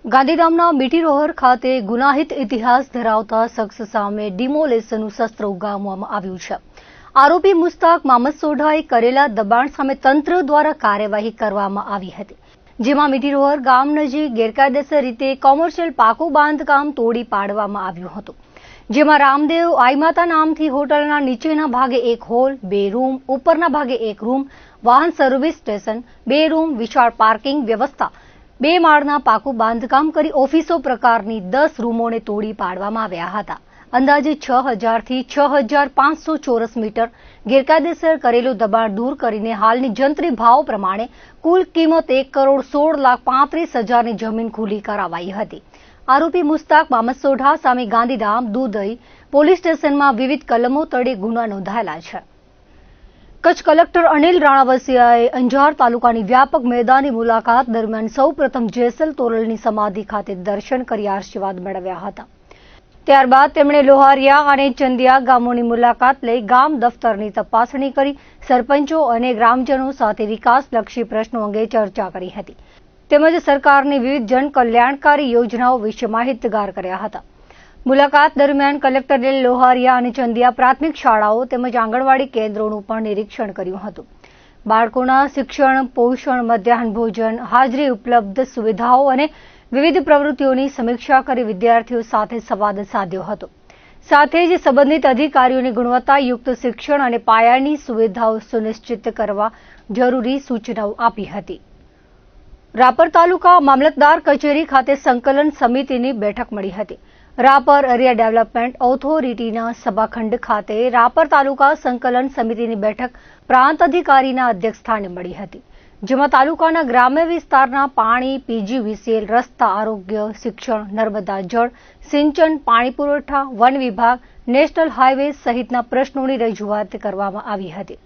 ગાંધીધામના મીઠીરોહર ખાતે ગુનાહિત ઇતિહાસ ધરાવતા શખ્સ સામે ડિમોલેશનનું શસ્ત્ર ઉગામવામાં આવ્યું છે. આરોપી મુસ્તાક મામદ સોઢાએ કરેલા દબાણ સામે તંત્ર દ્વારા કાર્યવાહી કરવામાં આવી હતી, જેમાં મીઠીરોહર ગામ નજીક ગેરકાયદેસર રીતે કોમર્શિયલ પાકું બાંધકામ તોડી પાડવામાં આવ્યું હતું, જેમાં રામદેવ આઈમાતા નામથી હોટલના નીચેના ભાગે એક હોલ, 2 રૂમ, ઉપરના ભાગે 1 રૂમ, વાહન સર્વિસ સ્ટેશન, 2 રૂમ, વિશાળ પાર્કિંગ વ્યવસ્થા, 2 માળના પાકું બાંધકામ કરી ઓફિસો પ્રકારની 10 રૂમોને તોડી પાડવામાં આવ્યા હતા. અંદાજે 6000 થી 6500 ચોરસ મીટર ગેરકાયદેસર કરેલું દબાણ દૂર કરીને હાલની જંત્રી ભાવ પ્રમાણે કુલ કિંમત 1,16,35,000ની જમીન ખુલ્લી કરાવાઈ હતી. આરોપી મુસ્તાક મામદ સોઢા સામે ગાંધીધામ દુધઈ પોલીસ સ્ટેશનમાં વિવિધ કલમો તળે ગુના નોંધાયેલા છે. કચ્છ કલેક્ટર અનિલ રાણાવસિયાએ અંજાર તાલુકાની વ્યાપક મેદાની મુલાકાત દરમિયાન સૌપ્રથમ જેસલ તોરલની સમાધિ ખાતે દર્શન કરી આશીર્વાદ મેળવ્યા હતા. ત્યારબાદ તેમણે લોહારિયા અને ચંદિયા ગામોની મુલાકાત લઈ ગામ દફતરની તપાસણી કરી સરપંચો અને ગ્રામજનો સાથે વિકાસલક્ષી પ્રશ્નો અંગે ચર્ચા કરી હતી, તેમજ સરકારની વિવિધ જનકલ્યાણકારી યોજનાઓ વિશે માહિતગાર કર્યા હતા. મુલાકાત દરમિયાન કલેક્ટરે લોહારિયા અને ચંદિયા પ્રાથમિક શાળાઓ તેમજ આંગણવાડી કેન્દ્રોનું પણ નિરીક્ષણ કર્યું હતું. બાળકોના શિક્ષણ, પોષણ, મધ્યાહન ભોજન, હાજરી, ઉપલબ્ધ સુવિધાઓ અને વિવિધ પ્રવૃત્તિઓની સમીક્ષા કરી વિદ્યાર્થીઓ સાથે સંવાદ સાધ્યો હતો. સાથે જ સંબંધિત અધિકારીઓને ગુણવત્તાયુક્ત શિક્ષણ અને પાયાની સુવિધાઓ સુનિશ્ચિત કરવા જરૂરી સૂચનાઓ આપી હતી. રાપર તાલુકા મામલતદાર કચેરી ખાતે સંકલન સમિતિની બેઠક મળી હતી. રાપર એરિયા ડેવલપમેન્ટ ઓથોરિટીના સભાખંડ ખાતે રાપર તાલુકા સંકલન સમિતિની બેઠક પ્રાંત અધિકારીના અધ્યક્ષસ્થાને મળી હતી, જેમાં તાલુકાના ગ્રામ્ય વિસ્તારના પાણી, પીજીવીસીએલ, રસ્તા, આરોગ્ય, શિક્ષણ, નર્મદા જળ, સિંચન, પાણી પુરવઠા, વન વિભાગ, નેશનલ હાઈવે સહિતના પ્રશ્નોની રજૂઆત કરવામાં આવી હતી,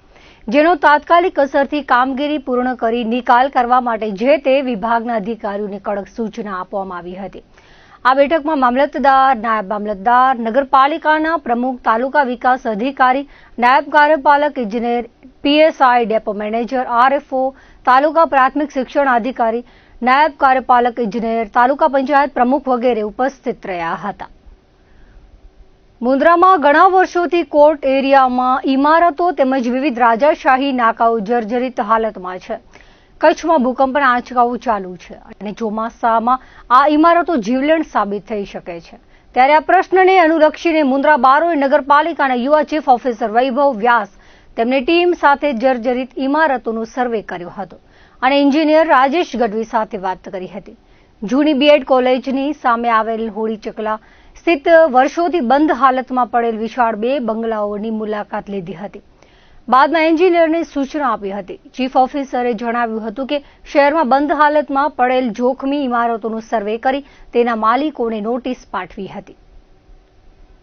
જેનો તાત્કાલિક અસરથી કામગીરી પૂર્ણ કરી નિકાલ કરવા માટે જે તે વિભાગના અધિકારીઓને કડક સૂચના આપવામાં આવી હતી. આ બેઠકમાં મામલતદાર, નાયબ મામલતદાર, નગરપાલિકાના પ્રમુખ, તાલુકા વિકાસ અધિકારી, નાયબ કાર્યપાલક ઇજનેર, પીએસઆઈ, ડેપો મેનેજર, આરએફઓ, તાલુકા પ્રાથમિક શિક્ષણ અધિકારી, નાયબ કાર્યપાલક ઇજનેર, તાલુકા પંચાયત પ્રમુખ વગેરે ઉપસ્થિત રહ્યા હતા. મુન્દ્રામાં ઘણા વર્ષોથી કોર્ટ એરિયામાં ઇમારતો તેમજ વિવિધ રાજાશાહી નાકાઓ જર્જરિત હાલતમાં છે. કચ્છમાં ભૂકંપના આંચકાઓ ચાલુ છે અને ચોમાસામાં આ ઇમારતો જીવલેણ સાબિત થઈ શકે છે. ત્યારે આ પ્રશ્નને અનુલક્ષીને મુન્દ્રા બારોઈ નગરપાલિકાના યુવા ચીફ ઓફિસર વૈભવ વ્યાસ તેમની ટીમ સાથે જર્જરિત ઇમારતોનો સર્વે કર્યો હતો અને એન્જિનિયર રાજેશ ગઢવી સાથે વાત કરી હતી. જૂની બીએડ કોલેજની સામે આવેલ હોળી ચકલા સ્થિત વર્ષોથી બંધ હાલતમાં પડેલ વિશાળ 2 બંગલાઓની મુલાકાત લીધી હતી. બાદમાં એન્જિનિયરને સૂચના આપી હતી. ચીફ ઓફિસરે જણાવ્યું હતું કે શહેરમાં બંધ હાલતમાં પડેલ જોખમી ઇમારતોનો સર્વે કરી તેના માલિકોને નોટિસ પાઠવી હતી.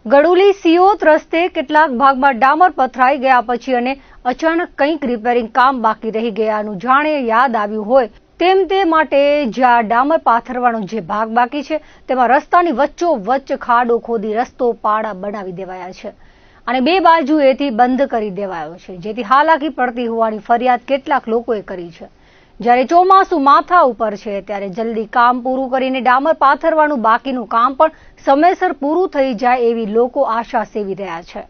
ગડુલી સિયોત રસ્તે કેટલાક ભાગમાં ડામર પથરાઈ ગયા પછી અને અચાનક કંઈક રિપેરિંગ કામ બાકી રહી ગયાનું જાણે યાદ આવ્યું હોય તેમ તે માટે જ્યાં ડામર પાથરવાનો જે ભાગ બાકી છે તેમાં રસ્તાની વચ્ચોવચ્ચ ખાડો ખોદી રસ્તો પાડા બનાવી દેવાયા છે અને 2 બાજુએથી બંધ કરી દેવાયો છે, જેથી હાલાકી પડતી હોવાની ફરિયાદ કેટલાક લોકોએ કરી છે. જ્યારે ચોમાસું માથા ઉપર છે ત્યારે જલ્દી કામ પૂરું કરીને ડામર પાથરવાનું બાકીનું કામ પણ સમયસર પૂરું થઈ જાય એવી લોકો આશા સેવી રહ્યા છે.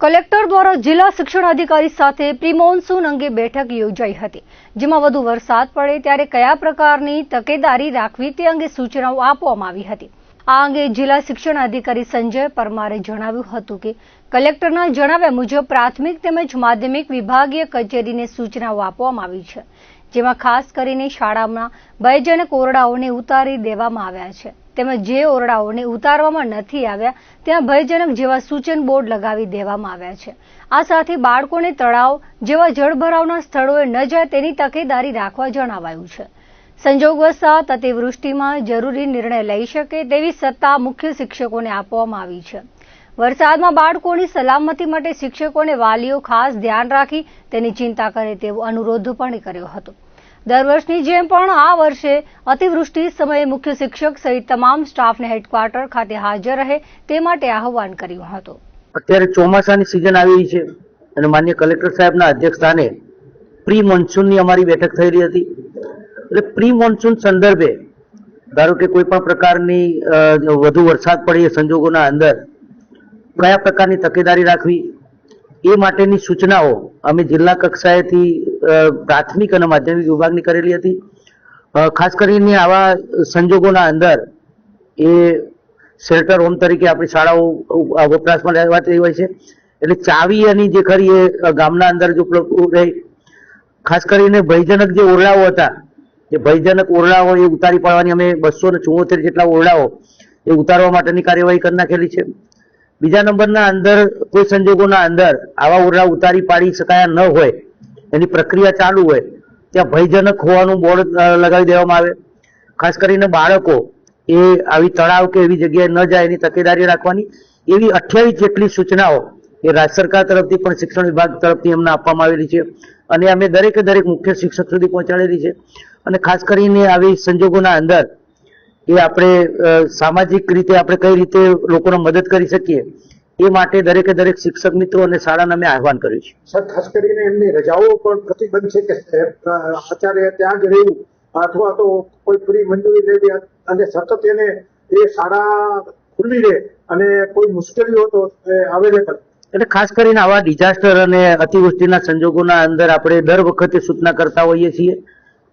કલેક્ટર દ્વારા જિલ્લા શિક્ષણ અધિકારી સાથે પ્રી મોન્સૂન અંગે બેઠક યોજાઈ હતી, જેમાં વધુ વરસાદ પડે ત્યારે કયા પ્રકારની તકેદારી રાખવી તે અંગે સૂચનાઓ આપવામાં આવી હતી. આ અંગે જિલ્લા શિક્ષણ અધિકારી સંજય પરમારે જણાવ્યું હતું કે કલેક્ટરના જણાવ્યા મુજબ પ્રાથમિક તેમજ માધ્યમિક વિભાગીય કચેરીને સૂચનાઓ આપવામાં આવી છે, જેમાં ખાસ કરીને શાળામાં ભયજનક ઓરડાઓને ઉતારી દેવામાં આવ્યા છે, તેમજ જે ઓરડાઓને ઉતારવામાં નથી આવ્યા ત્યાં ભયજનક જેવા સૂચન બોર્ડ લગાવી દેવામાં આવ્યા છે. આ સાથે બાળકોને તળાવ જેવા જળભરાવના સ્થળોએ ન જાય તેની તકેદારી રાખવા જણાવાયું છે. સંજોગવશાત અતિવૃષ્ટિમાં જરૂરી નિર્ણય લઈ શકે તેવી સત્તા મુખ્ય શિક્ષકોને આપવામાં આવી છે. વરસાદમાં બાળકોની સલામતી માટે શિક્ષકોને વાલીઓ ખાસ ધ્યાન રાખી તેની ચિંતા કરે તેવો અનુરોધ પણ કર્યો હતો. દર વર્ષની જેમ પણ આ વર્ષે અતિવૃષ્ટિ સમયે મુખ્ય શિક્ષક સહિત તમામ સ્ટાફને હેડક્વાર્ટર ખાતે હાજર રહે તે માટે આહવાન કર્યું હતું. અત્યારે ચોમાસાની સિઝન આવી છે અને માન્ય કલેક્ટર સાહેબના અધ્યક્ષસ્થાને પ્રી મોન્સૂનની અમારી બેઠક થઈ રહી હતી. એટલે પ્રી મોન્સૂન સંદર્ભે ધારો કે કોઈ પણ પ્રકારની વધુ વરસાદ પડે એ સંજોગોના અંદર કયા પ્રકારની તકેદારી રાખવી એ માટેની સૂચનાઓ અમે જિલ્લા કક્ષાએથી પ્રાથમિક અને માધ્યમિક વિભાગની કરેલી હતી. ખાસ કરીને આવા સંજોગોના અંદર એ શેલ્ટર હોમ તરીકે આપણી શાળાઓ વપરાશમાં લેવાતી હોય છે. એટલે ચાવી એની જે ખરી એ ગામના અંદર જ ઉપલબ્ધ રહે. ખાસ કરીને ભયજનક જે ઓરડાઓ હતા એ ભયજનક ઓરડાઓ એ ઉતારી પાડવાની અમે 274 જેટલા ઓરડાઓ એ ઉતારવા માટેની કાર્યવાહી કરી નાખેલી છે. બીજા નંબરના અંદર કોઈ સંજોગોના અંદર આવા ઓરડા ઉતારી પાડી શકાયા ન હોય, એની પ્રક્રિયા ચાલુ હોય, ત્યાં ભયજનક હોવાનું બોર્ડ લગાવી દેવામાં આવે. ખાસ કરીને બાળકો એ આવી તળાવ કે એવી જગ્યાએ ન જાય એની તકેદારી રાખવાની. એવી 28 જેટલી સૂચનાઓ એ રાજ્ય સરકાર તરફથી પણ શિક્ષણ વિભાગ તરફથી અમને આપવામાં આવેલી છે અને અમે દરેકે દરેક મુખ્ય શિક્ષક સુધી પહોંચાડેલી છે. અને ખાસ કરીને આવી સંજોગોના અંદર એ આપણે સામાજિક રીતે આપણે કઈ રીતે લોકોને મદદ કરી શકીએ એ માટે દરેકે દરેક શિક્ષક મિત્રો અને શાળાને અમે આહવાન કર્યું છે. સર, ખાસ કરીને એમની રજાઓ પણ પ્રતિબંધ છે કે આચાર્ય ત્યાં જ રહેવું અથવા તો કોઈ પૂરી મંજૂરી લેવી અને સતત એને એ શાળા ખુલ્લી રહે અને કોઈ મુશ્કેલીઓ તો અવેલેબલ. એટલે ખાસ કરીને આવા ડિઝાસ્ટર અને અતિવૃષ્ટિના સંજોગોના અંદર આપણે દર વખતે સૂચના કરતા હોઈએ છીએ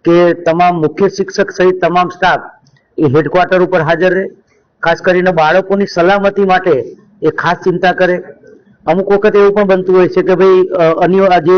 કે તમામ મુખ્ય શિક્ષક સહિત તમામ સ્ટાફ એ હેડક્વાર્ટર ઉપર હાજર રહે. ખાસ કરીને બાળકોની સલામતી માટે એ ખાસ ચિંતા કરે. અમુક વખત એવું પણ બનતું હોય છે કે ભાઈ અન્ય જે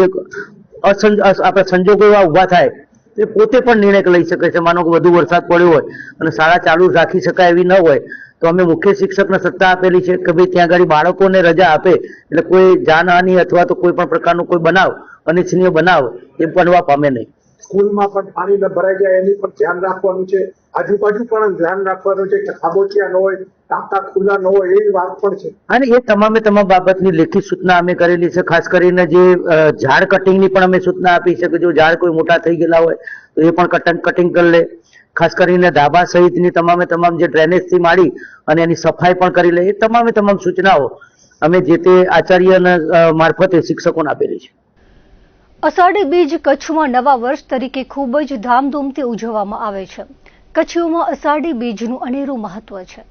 આપણા સંજોગો એવા ઊભા થાય એ પોતે પણ નિર્ણય લઈ શકે છે. માનો કે વધુ વરસાદ પડ્યો હોય અને શાળા ચાલુ રાખી શકાય એવી ન હોય તો અમે મુખ્ય શિક્ષકને સત્તા આપેલી છે કે ભાઈ ત્યાં આગળ બાળકોને રજા આપે એટલે કોઈ જાનહાનિ અથવા તો કોઈ પણ પ્રકારનો કોઈ બનાવ અનિચ્છનીય બનાવ એ બનવા પામે નહીં. સ્કૂલમાં પણ પાણી ન ભરાઈ જાય એની પણ ધ્યાન રાખવાનું છે. આજુબાજુ પણ ધ્યાન રાખવાનું છે કે ખાબોચિયા ન હોય, ટાંકા ખુલ્લા ન હોય એવી વાત પણ છે. અને એ તમામ બાબતની લેખિત સૂચના અમે કરેલી છે. ખાસ કરીને જે ઝાડ કટિંગની પણ અમે સૂચના આપી છે કે જો ઝાડ કોઈ મોટા થઈ ગયેલા હોય તો એ પણ કટિંગ કરી લે. ખાસ કરીને ધાબા સહિતની તમામ જે ડ્રેનેજથી માંડી અને એની સફાઈ પણ કરી લે. એ તમામ સૂચનાઓ અમે જે તે આચાર્યના મારફતે શિક્ષકોને આપેલી છે. અષાઢી બીજ કચ્છમાં નવા વર્ષ તરીકે ખૂબ જ ધામધૂમથી ઉજવવામાં આવે છે. કચ્છીઓમાં અષાઢી બીજનું અનેરું મહત્વ છે.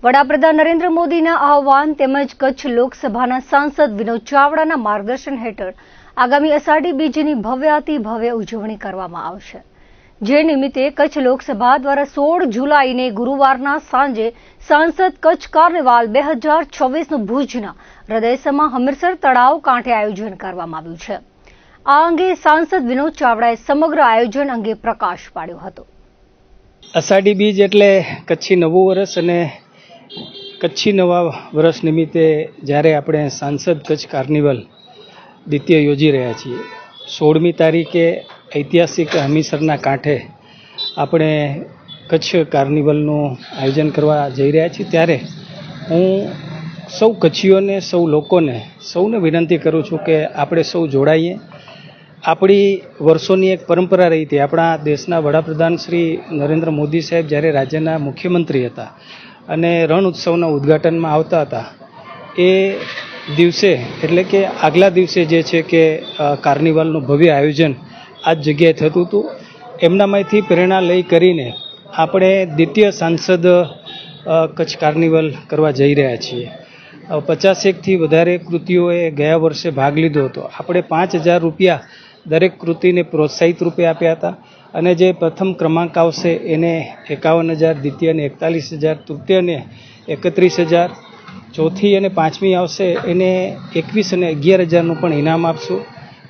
વડાપ્રધાન નરેન્દ્ર મોદીના આહવાન તેમજ કચ્છ લોકસભાના સાંસદ વિનોદ ચાવડાના માર્ગદર્શન હેઠળ આગામી અષાઢી બીજની ભવ્યાતિ ભવ્ય ઉજવણી કરવામાં આવશે. જે નિમિત્તે કચ્છ લોકસભા દ્વારા 16 જુલાઈને ગુરુવારના સાંજે સાંસદ કચ્છ કાર્નિવાલ 2026નું ભુજના હૃદયસમા હમીરસર તળાવ કાંઠે આયોજન કરવામાં આવ્યું છે. આ અંગે સાંસદ વિનોદ ચાવડાએ સમગ્ર આયોજન અંગે પ્રકાશ પાડ્યો હતો. અષાઢી બીજ એટલે કચ્છી નવું વર્ષ અને કચ્છી નવા વર્ષ નિમિત્તે જ્યારે આપણે સાંસદ કચ્છ કાર્નિવલ દ્વિતીય યોજી રહ્યા છીએ, 16મી તારીખે ઐતિહાસિક હમીરસરના કાંઠે આપણે કચ્છ કાર્નિવલનું આયોજન કરવા જઈ રહ્યા છીએ, ત્યારે હું સૌ કચ્છીઓને, સૌ લોકોને, સૌને વિનંતી કરું છું કે આપણે સૌ જોડાઈએ. આપણી વર્ષોની એક પરંપરા રહી હતી. આપણા દેશના વડાપ્રધાન શ્રી નરેન્દ્ર મોદી સાહેબ જ્યારે રાજ્યના મુખ્યમંત્રી હતા અને રણ ઉત્સવના ઉદ્ઘાટનમાં આવતા હતા, એ દિવસે એટલે કે આગલા દિવસે જે છે કે કાર્નિવલનું ભવ્ય આયોજન આ જ જગ્યાએ થતું હતું. એમનામાંથી પ્રેરણા લઈ કરીને આપણે દ્વિતીય સાંસદ કચ્છ કાર્નિવલ કરવા જઈ રહ્યા છીએ. 50થી વધારે કૃતિઓએ ગયા વર્ષે ભાગ લીધો હતો. આપણે 5000 રૂપિયા દરેક કૃતિને પ્રોત્સાહિત રૂપે આપ્યા હતા અને જે પ્રથમ ક્રમાંક આવશે એને 51000, દ્વિતીયને 41000, તૃતીયને 31000, ચોથી અને પાંચમી આવશે એને 21 અને 11000નું પણ ઇનામ આપશું.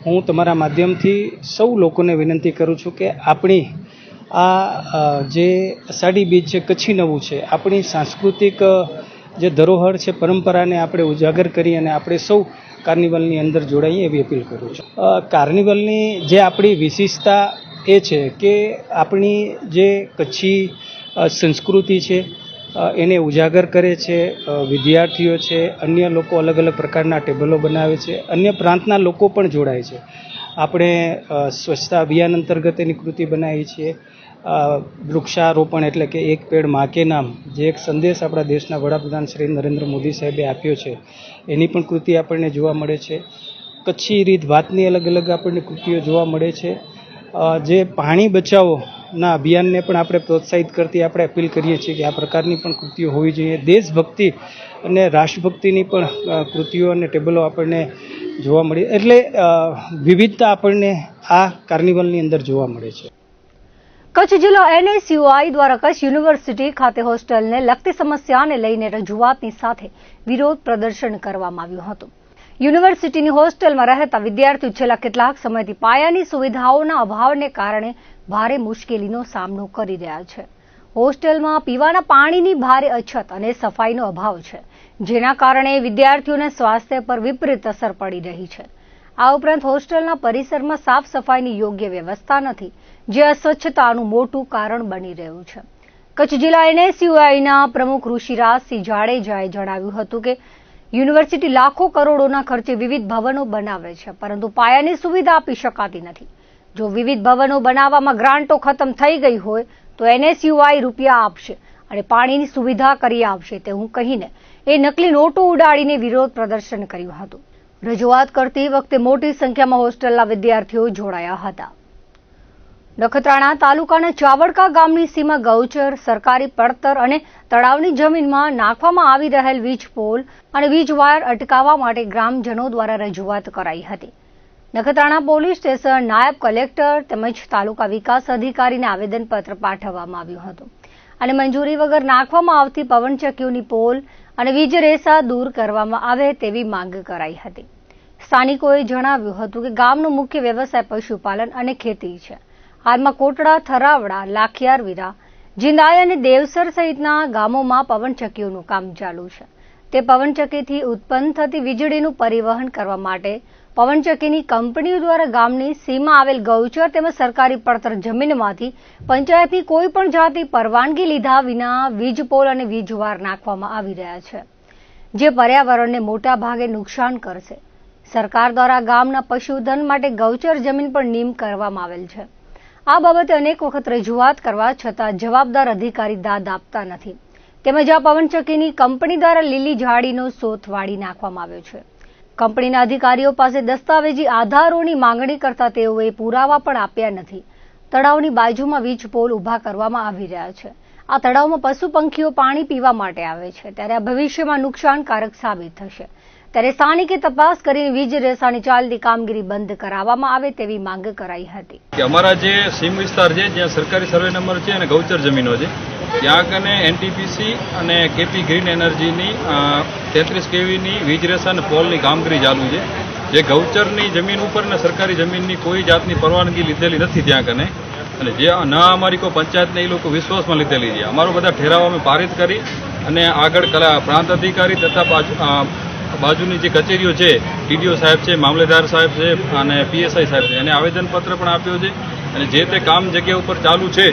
હું તમારા માધ્યમથી સૌ લોકોને વિનંતી કરું છું કે આપણી આ જે અષાઢી બીજ છે, કચ્છી નવું છે, આપણી સાંસ્કૃતિક જે ધરોહર છે, પરંપરાને આપણે ઉજાગર કરી અને આપણે સૌ કાર્નિવલની અંદર જોડાઈએ એવી અપીલ કરું છું. કાર્નિવલની જે આપણી વિશેષતા એ છે કે આપણી જે કચ્છી સંસ્કૃતિ છે એને ઉજાગર કરે છે. વિદ્યાર્થીઓ છે, અન્ય લોકો અલગ અલગ પ્રકારના ટેબલો બનાવે છે, અન્ય પ્રાંતના લોકો પણ જોડાય છે. આપણે સ્વચ્છતા અભિયાન અંતર્ગત એની કૃતિ બનાવી છીએ. વૃક્ષારોપણ એટલે કે એક પેડ માં કે નામ, જે એક સંદેશ આપણા દેશના વડાપ્રધાન શ્રી નરેન્દ્ર મોદી સાહેબે આપ્યો છે, એની પણ કૃતિ આપણને જોવા મળે છે. કચ્છી રીત વાતની અલગ અલગ આપણને કૃતિઓ જોવા મળે છે. જે પાણી બચાવોના અભિયાનને પણ આપણે પ્રોત્સાહિત કરતી આપણે અપીલ કરીએ છીએ કે આ પ્રકારની પણ કૃતિઓ હોવી જોઈએ. દેશભક્તિ અને રાષ્ટ્રભક્તિની પણ કૃતિઓ અને ટેબલો આપણને જોવા મળી, એટલે વિવિધતા આપણને આ કાર્નિવલની અંદર જોવા મળે છે. કચ્છ જિલ્લા NSUI દ્વારા કચ્છ યુનિવર્સિટી ખાતે હોસ્ટેલને લગતી સમસ્યાને લઈને રજૂઆતની સાથે વિરોધ પ્રદર્શન કરવામાં આવ્યું હતું. યુનિવર્સિટીની હોસ્ટેલમાં રહેતા વિદ્યાર્થીઓ છેલ્લા કેટલાક સમયથી પાયાની સુવિધાઓના અભાવને કારણે ભારે મુશ્કેલીનો સામનો કરી રહ્યા છે. હોસ્ટેલમાં પીવાના પાણીની ભારે અછત અને સફાઈનો અભાવ છે, જેના કારણે વિદ્યાર્થીઓના સ્વાસ્થ્ય પર વિપરીત અસર પડી રહી છે. આ ઉપરાંત હોસ્ટેલના પરિસરમાં સાફ સફાઈની યોગ્ય વ્યવસ્થા નથી, જે અસ્વચ્છતાનું મોટું કારણ બની રહ્યું છે. કચ્છ જિલ્લા NSUIના પ્રમુખ ઋષિરાજસિંહ જાડેજાએ જણાવ્યું હતું કે યુનિવર્સિટી લાખો કરોડોના ખર્ચે વિવિધ ભવનો બનાવે છે, પરંતુ પાયાની સુવિધા આપી શકાતી નથી. જો વિવિધ ભવનો બનાવવામાં ગ્રાન્ટો ખતમ થઈ ગઈ હોય તો NSUI રૂપિયા આપશે અને પાણીની સુવિધા કરી આપશે તેવું કહીને એ નકલી નોટો ઉડાડીને વિરોધ પ્રદર્શન કર્યું હતું. રજૂઆત કરતી વખતે મોટી સંખ્યામાં હોસ્ટેલના વિદ્યાર્થીઓ જોડાયા હતા. નખત્રાણા તાલુકાના ચાવડકા ગામની સીમા ગૌચર, સરકારી પડતર અને તળાવની જમીનમાં નાખવામાં આવી રહેલ વીજ પોલ અને વીજ વાયર અટકાવવા માટે ગ્રામજનો દ્વારા રજૂઆત કરાઈ હતી. નખત્રાણા પોલીસ સ્ટેશન, નાયબ કલેક્ટર તેમજ તાલુકા વિકાસ અધિકારીને આવેદનપત્ર પાઠવવામાં આવ્યું હતું અને મંજૂરી વગર નાખવામાં આવતી પવનચક્કીઓની પોલ અને વીજ રેસા દૂર કરવામાં આવે તેવી માંગ કરાઈ હતી. સ્થાનિકોએ જણાવ્યું હતું કે ગામનો મુખ્ય વ્યવસાય પશુપાલન અને ખેતી છે. હાલમાં કોટડા, થરાવડા, લાખિયારવીરા, જિંદાય અને દેવસર સહિતના ગામોમાં પવનચક્કીઓનું કામ ચાલુ છે. તે પવનચક્કીથી ઉત્પન્ન થતી વીજળીનું પરિવહન કરવા માટે પવનચક્કીની કંપનીઓ દ્વારા ગામની સીમા આવેલ ગૌચર તેમજ સરકારી પડતર જમીનમાંથી પંચાયતની કોઈ પણ જાતની પરવાનગી લીધા વિના વીજ પોલ અને વીજ વાયર નાખવામાં આવી રહ્યા છે, જે પર્યાવરણને મોટા ભાગે નુકસાન કરશે. સરકાર દ્વારા ગામના પશુધન માટે ગૌચર જમીન પર નિયમ કરવામાં આવેલ છે. આ બાબતે અનેક વખત રજૂઆત કરવા છતાં જવાબદાર અધિકારી દાદ આપતા નથી, તેમજ આ પવનચક્કીની કંપની દ્વારા લીલી ઝાડીનો સોથ વાળી નાખવામાં આવ્યો છે. કંપનીના અધિકારીઓ પાસે દસ્તાવેજી આધારોની માંગણી કરતા તેઓએ પુરાવા પણ આપ્યા નથી. તળાવની બાજુમાં વીજ પોલ ઊભા કરવામાં આવી રહ્યા છે. આ તળાવમાં પશુ પંખીઓ પાણી પીવા માટે આવે છે, ત્યારે આ ભવિષ્યમાં નુકસાનકારક સાબિત થશે. ત્યારે સ્થાનિકે તપાસ કરીને વીજ રેસાની ચાલતી કામગીરી બંધ કરાવવામાં આવે તેવી માંગ કરાઈ હતી. અમારા જે સીમ વિસ્તાર છે, જ્યાં સરકારી સર્વે નંબર છે અને ગૌચર જમીનો છે, ત્યાં કને NTPC અને KP ગ્રીન એનર્જીની 33 kVની વીજ રેસા અને પોલની કામગીરી ચાલુ છે. જે ગૌચરની જમીન ઉપર ને સરકારી જમીનની કોઈ જાતની પરવાનગી લીધેલી નથી ત્યાં કને, અને જે ન અમારી કોઈ પંચાયતને એ લોકો વિશ્વાસમાં લીધેલી છે. અમારો બધા ઠેરાવ અમે પારિત કરી અને આગળ પ્રાંત અધિકારી તથા બાજુની જે કચેરીઓ છે, TDO સાહેબ છે, મામલેદાર સાહેબ છે અને PSI સાહેબ છે, એને આવેદનપત્ર પણ આપ્યો છે. અને જે તે કામ જગ્યા ઉપર ચાલુ છે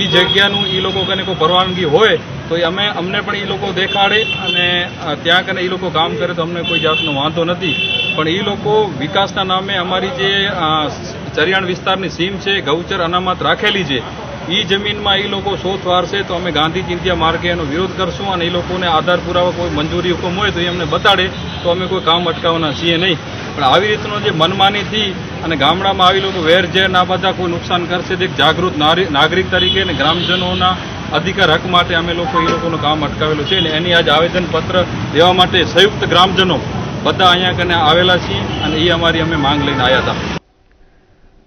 એ જગ્યાનું એ લોકો કને કોઈ પરવાનગી હોય તો અમને પણ એ લોકો દેખાડે અને ત્યાં કને એ લોકો કામ કરે તો અમને કોઈ જાતનો વાંધો નથી. પણ એ લોકો વિકાસના નામે અમારી જે ચરિયાણ વિસ્તારની સીમ છે, ગૌચર અનામત રાખેલી છે, એ જમીનમાં એ લોકો શોધ વારશે તો અમે ગાંધી ચિંધ્યા માર્ગે એનો વિરોધ કરશું અને એ લોકોને આધાર પુરાવા કોઈ મંજૂરી હુકમ હોય તો એ અમને બતાડે તો અમે કોઈ કામ અટકાવવાના છીએ નહીં. પણ આવી રીતનો જે મનમાનીથી અને ગામડામાં આવી લોકો વેરઝેર ના બધા કોઈ નુકસાન કરશે તે જાગૃત નાગરિક તરીકે અને ગ્રામજનોના અધિકાર હક માટે અમે લોકો એ લોકોનું કામ અટકાવેલું છે. અને એની આજ આવેદનપત્ર દેવા માટે સંયુક્ત ગ્રામજનો બધા અહીંયા કને આવેલા છીએ અને એ અમારી અમે માંગ લઈને આવ્યા હતા.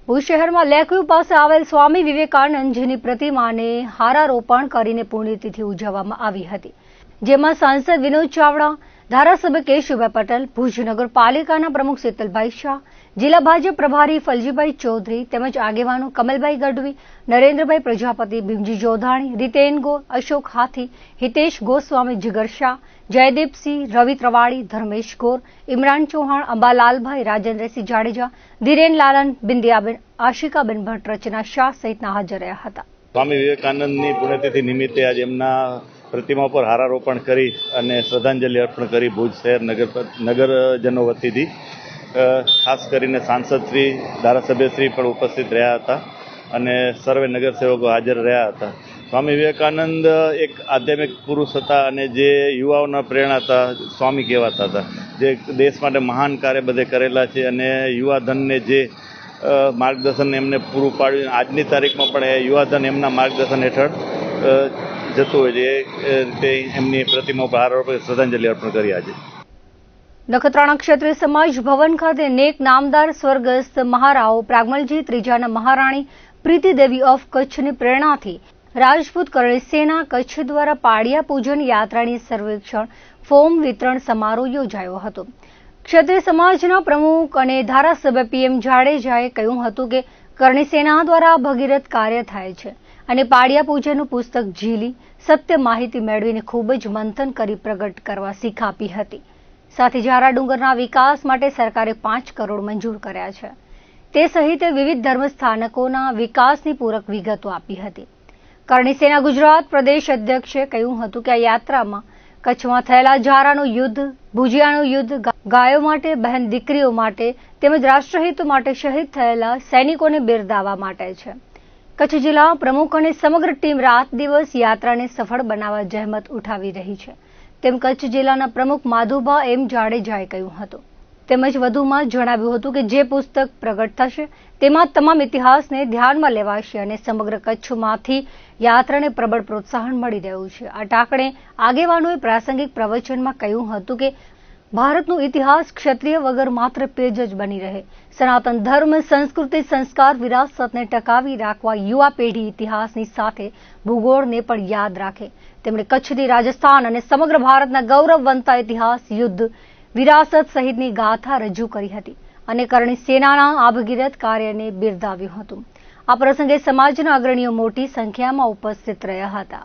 ભુજ શહેરમાં લેકવ્યુ પાસે આવેલ સ્વામી વિવેકાનંદજીની પ્રતિમાને હારારોપણ કરીને પુણ્યતિથિ ઉજવવામાં આવી હતી, જેમાં સાંસદ વિનોદ ચાવડા, ધારાસભ્ય કેશુભાઈ પટેલ, ભુજ નગરપાલિકાના પ્રમુખ શીતલભાઈ શાહ, જિલ્લા ભાજપ પ્રભારી ફલજીભાઈ ચૌધરી તેમજ આગેવાનો કમલભાઈ ગઢવી, નરેન્દ્રભાઈ પ્રજાપતિ, ભીમજી જોધાણી, રીતેન ગોર, અશોક હાથી, હિતેશ ગોસ્વામી, જીગર શાહ, જયદીપસિંહ, રવિ ત્રવાડી, ધર્મેશ ગોર, ઇમરાન ચૌહાણ, અંબાલાલભાઈ, રાજેન્દ્રસિંહ જાડેજા, ધીરેન લાલન, બિંદિયાબેન, આશિકાબેન ભટ્ટ, રચના શાહ સહિતના હાજર રહ્યા હતા. સ્વામી વિવેકાનંદની પુણ્યતિથિ નિમિત્તે આજે એમના પ્રતિમા પર હારારોપણ કરી અને શ્રદ્ધાંજલિ અર્પણ કરી ભુજ શહેર નગરજનો વતીથી ખાસ કરીને સાંસદશ્રી, ધારાસભ્યશ્રી પણ ઉપસ્થિત રહ્યા હતા અને સર્વે નગરસેવકો હાજર રહ્યા હતા. સ્વામી વિવેકાનંદ એક આધ્યાત્મિક પુરુષ હતા અને જે યુવાઓના પ્રેરણા હતા, સ્વામી કહેવાતા હતા, જે દેશ માટે મહાન કાર્ય બધે કરેલા છે અને યુવાધનને જે માર્ગદર્શન એમને પૂરું પાડ્યું. આજની તારીખમાં પણ એ યુવાધન એમના માર્ગદર્શન હેઠળ જતું હોય છે. એ રીતે એમની પ્રતિમા પર હારારોપણ શ્રદ્ધાંજલિ અર્પણ કરી આજે. નખત્રાણા ક્ષત્રિય સમાજ ભવન ખાતે નેક નામદાર સ્વર્ગસ્થ મહારાઓ પ્રાગમલજી ત્રીજાના મહારાણી પ્રીતિદેવી ઓફ કચ્છની પ્રેરણાથી રાજપૂત કરણી સેના કચ્છ દ્વારા પાડિયા પૂજન યાત્રાની સર્વેક્ષણ ફોર્મ વિતરણ સમારોહ યોજાયો હતો. ક્ષત્રિય સમાજના પ્રમુખ અને ધારાસભ્ય PM જાડેજાએ કહ્યું હતું કે કરણી સેના દ્વારા ભગીરથ કાર્ય થાય છે અને પાડિયા પૂજનનું પુસ્તક ઝીલી સત્ય માહિતી મેળવીને ખૂબ જ મંથન કરી પ્રગટ કરવા શીખ આપી હતી. સાથે જારા ડુંગરના વિકાસ માટે સરકારે 5 કરોડ મંજૂર કર્યા છે. તે સહિત વિવિધ ધર્મસ્થાનકોના વિકાસની પૂરક વિગતો આપી હતી. કરણી સેના ગુજરાત પ્રદેશ અધ્યક્ષે કહ્યું હતું કે આ યાત્રામાં કચ્છમાં થયેલા જારાનું યુદ્ધ, ભુજિયાનું યુદ્ધ, ગાયો માટે, બહેન દીકરીઓ માટે તેમજ રાષ્ટ્રહિત માટે શહીદ થયેલા સૈનિકોને બિરદાવવા માટે છે. કચ્છ જિલ્લા પ્રમુખ અને સમગ્ર ટીમ રાત દિવસ યાત્રાને સફળ બનાવવા જહેમત ઉઠાવી રહી છે તેમ કચ્છ જિલ્લાના પ્રમુખ માધુભા M જાડેજાએ કહ્યું હતું. તેમજ વધુમાં જણાવ્યું હતું કે જે પુસ્તક પ્રગટ થશે તેમાં તમામ ઇતિહાસને ધ્યાનમાં લેવાશે અને સમગ્ર કચ્છમાંથી યાત્રાને પ્રબળ પ્રોત્સાહન મળી રહ્યું છે. આ ટાંકણે આગેવાનોએ પ્રાસંગિક પ્રવચનમાં કહ્યું હતું કે ભારતનો ઇતિહાસ ક્ષત્રિય વગર માત્ર પેજ જ બની રહે. સનાતન ધર્મ, સંસ્કૃતિ, સંસ્કાર, વિરાસતને ટકાવી રાખવા યુવા પેઢી ઇતિહાસની સાથે ભૂગોળને પણ યાદ રાખે. તેમણે કચ્છથી રાજસ્થાન અને સમગ્ર ભારતના ગૌરવવંતા ઇતિહાસ, યુદ્ધ, વિરાસત સહિતની ગાથા રજૂ કરી હતી અને કરણી સેનાના આ ભગીરથ કાર્યને બિરદાવ્યું હતું. આ પ્રસંગે સમાજના અગ્રણીઓ મોટી સંખ્યામાં ઉપસ્થિત રહ્યા હતા.